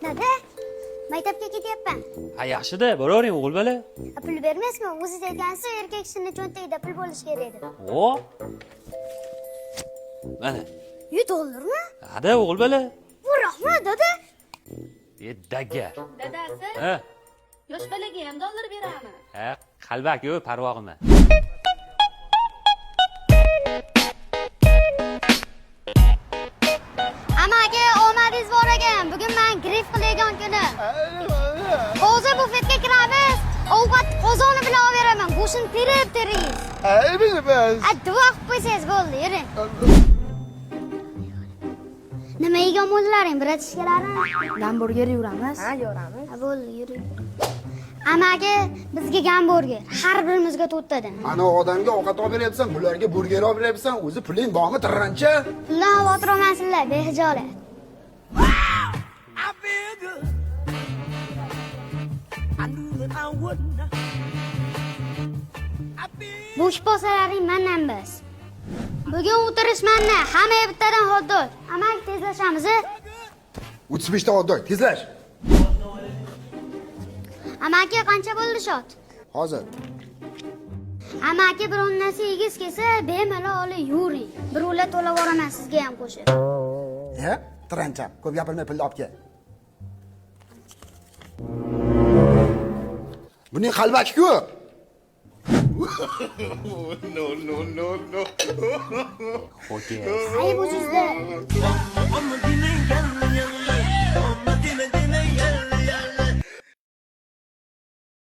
Dada, maktabga ketyapman. Ha, yaxshi-da, boravering o'g'il bola. Pul bermaysizmi? O'zingiz aytgansiz, erkak kishining cho'ntagida pul bo'lishi kerak deb. O. Mana. $100mi? Ha-da, o'g'il bola. Bu rahmat, dada. Daga. Dadasi, Ha. yosh bolaga ham dollar beramiz. Ha, qalbak-ku, parvo qilma. Amaga omadingiz bor ekan. Bugun men grif qilayotgan kuni. Hozir bufetga kiramiz. Ovqat qozoni bilan olveraman. Go'shtni terib. Bilamiz. Duo qilib qo'ysangiz bo'ldi, yuring. Nima yegan bo'ldlaring, bratishkalarim? Gamburger yuramiz. Ha, yoramiz. Ha, bo'ldi, yuring. Amaga bizga gamburger, har birimizga 4 tadan. Ana odamga ovqat olib beryapsan, bularga burger olib beryapsan, o'zi puling bormi tirrancha? Puldan xavotir olmasinlar, behijolat. Bo'sh posalaring mendan biz. Bugun o'tirish mendan, hamma bittadan xoddoy. Amak tezlashamiz. 35 ta oddiy, tezlash. Amaki qancha bo'ldi shot? Hozir. Amaki biron narsa yegiz kelsa, bemalol olib yuring. Birovlar to'lab yuboraman sizga ham qo'shib. Tirrancha, ko'p gapirmay pulni olib kel. Buning qalbaki-ku. Xo'ja. Ayb o'zingizda.